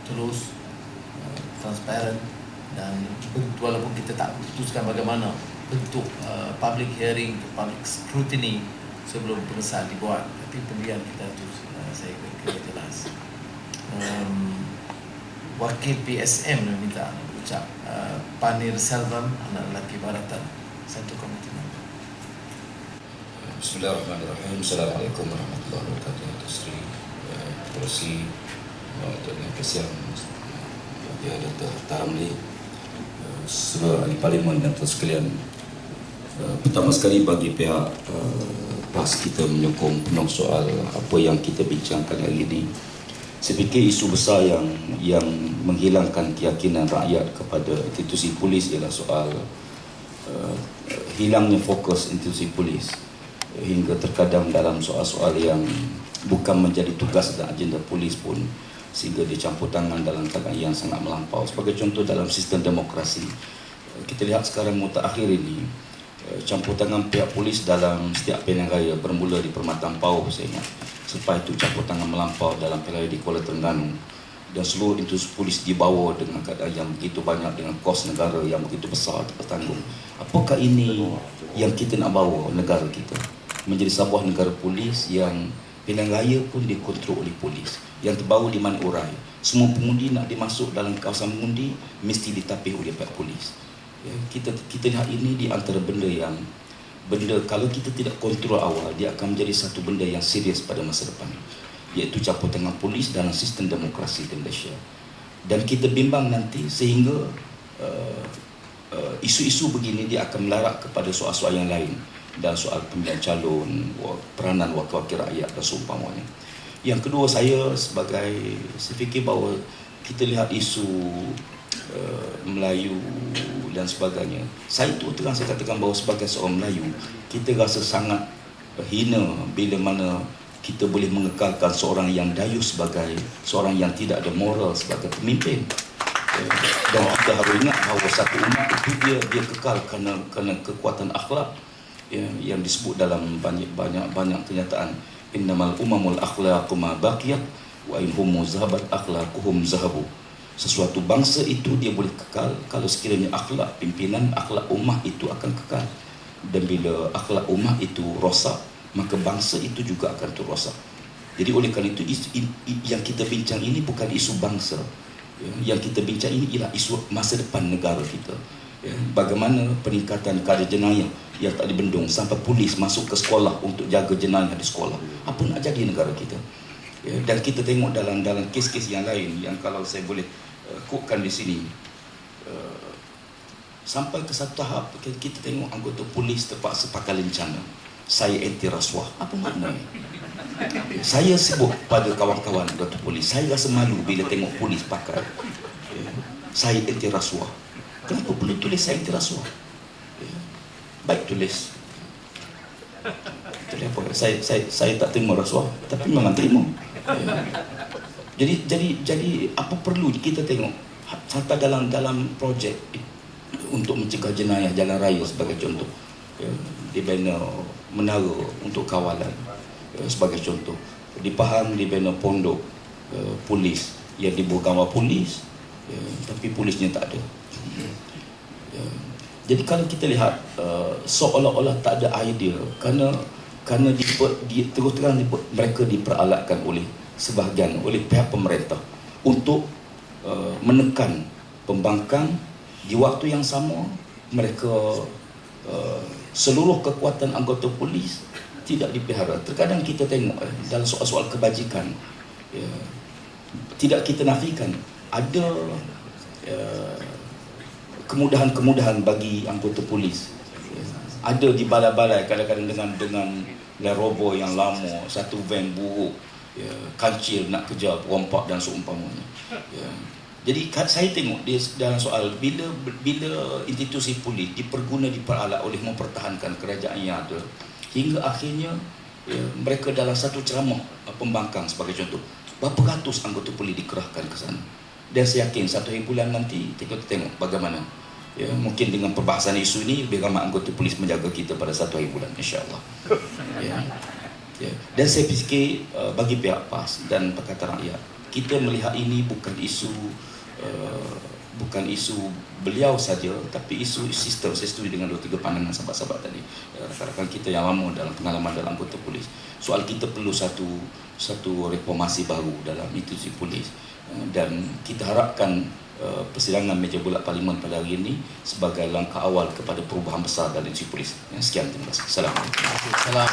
terus, transparent, dan walaupun kita tak putuskan bagaimana bentuk public hearing, public scrutiny sebelum pengesahan dibuat, tapi pendirian kita itu saya kira jelas. Wakil PSM meminta ucap Panir Selvam, anak lelaki Baratan, Satu Komite Member. Bismillahirrahmanirrahim. Assalamualaikum warahmatullahi wabarakatuh. Terima kasih Tuan Kesian Ya Dr. Taramli, Saudara Ahli Parlimen dan tuan sekalian. Pertama sekali bagi pihak PAS, kita menyokong penuh soal apa yang kita bincangkan hari ini. Saya fikir isu besar yang menghilangkan keyakinan rakyat kepada institusi polis ialah soal hilangnya fokus institusi polis, hingga terkadang dalam soal-soal yang bukan menjadi tugas dan agenda polis pun, sehingga dicampur tangan dalam keadaan yang sangat melampau. Sebagai contoh, dalam sistem demokrasi, kita lihat sekarang mutakhir ini, campur tangan pihak polis dalam setiap pilihan raya bermula di Permatang Pauh, saya ingat. Selepas itu campur tangan melampau dalam pilihan raya di Kuala Terengganu, dan seluruh institusi polis dibawa dengan keadaan yang begitu banyak, dengan kos negara yang begitu besar tertanggung. Apakah ini yang kita nak bawa negara kita menjadi sebuah negara polis yang pilihan raya pun dikontrol oleh polis, yang terbaru di mana urai semua pengundi nak dimasuk dalam kawasan mengundi mesti ditapih oleh pihak polis. Ya, kita lihat ini di antara benda kalau kita tidak kontrol awal, dia akan menjadi satu benda yang serius pada masa depan, iaitu campur tangan polis dalam sistem demokrasi di Malaysia. Dan kita bimbang nanti sehingga isu-isu begini dia akan melarak kepada soal-soal yang lain, dan soal pemilihan calon, peranan wakil-wakil rakyat dan seumpamanya. Yang kedua, saya fikir bahawa kita lihat isu Melayu dan sebagainya. Saya katakan bahawa sebagai seorang Melayu, kita rasa sangat hina bila mana kita boleh mengekalkan seorang yang dayu sebagai seorang yang tidak ada moral sebagai pemimpin. Dan kita harus ingat bahawa satu umat itu dia kekal kerana kekuatan akhlak, yang disebut dalam banyak kenyataan, innamal umamul akhlaqu ma baqiyat wa in hum zahabat akhlaquhum zahabu. Sesuatu bangsa itu dia boleh kekal kalau sekiranya akhlak pimpinan, akhlak ummah itu akan kekal. Dan bila akhlak ummah itu rosak, maka bangsa itu juga akan terrosak. Jadi oleh kerana itu yang kita bincang ini bukan isu bangsa. Yang kita bincang ini ialah isu masa depan negara kita. Bagaimana peningkatan kadar jenayah yang tak dibendung sampai polis masuk ke sekolah untuk jaga jenayah di sekolah. Apa nak jadi negara kita? Dan kita tengok dalam kes-kes yang lain, yang kalau saya boleh kutkan di sini, sampai ke satu tahap kita tengok anggota polis terpaksa pakai lencana. Saya anti rasuah. Apa maknanya? Saya sebut pada kawan-kawan anggota polis, saya rasa malu bila tengok polis pakai saya anti rasuah. Kenapa perlu tulis saya anti rasuah? Baik tulis. Saya tak terima rasuah, tapi memang terima. Jadi apa perlu kita tengok sampai dalam projek untuk mencegah jenayah jalan raya sebagai contoh, dibina menara untuk kawalan sebagai contoh, di Pahang dibina pondok polis yang dibuat gambar polis, tapi polisnya tak ada. Jadi kalau kita lihat seolah-olah tak ada idea, kerana terus terang mereka diperalatkan oleh sebahagian oleh pihak pemerintah untuk menekan pembangkang. Di waktu yang sama mereka seluruh kekuatan anggota polis tidak dipelihara. Terkadang kita tengok dalam soal-soal kebajikan, tidak kita nafikan ada kemudahan-kemudahan bagi anggota polis. Ada di balai-balai kadang-kadang dengan Land Rover yang lama, satu van buruk, kancil nak kejar perompak dan seumpamanya. Jadi saya tengok dia dalam soal bila institusi polis diperalat oleh mempertahankan kerajaan yang ada, hingga akhirnya mereka dalam satu ceramah pembangkang sebagai contoh, berapa ratus anggota polis dikerahkan ke sana. Dan saya yakin satu hari bulan nanti kita tengok bagaimana, mungkin dengan perbahasan isu ini lebih ramai anggota polis menjaga kita pada satu hari bulan, insya-Allah. Dan saya fikir bagi pihak PAS dan Pakatan Rakyat, kita melihat ini bukan isu bukan isu beliau saja, tapi isu sistem. Saya setuju dengan 2-3 pandangan sahabat-sahabat tadi, rakan-rakan kita yang lama dalam pengalaman dalam anggota polis. Soal kita perlu satu reformasi baru dalam institusi polis, dan kita harapkan persidangan meja bulat Parlimen pada hari ini sebagai langkah awal kepada perubahan besar dalam institusi polis. Sekian, terima kasih. Assalamualaikum. Salam.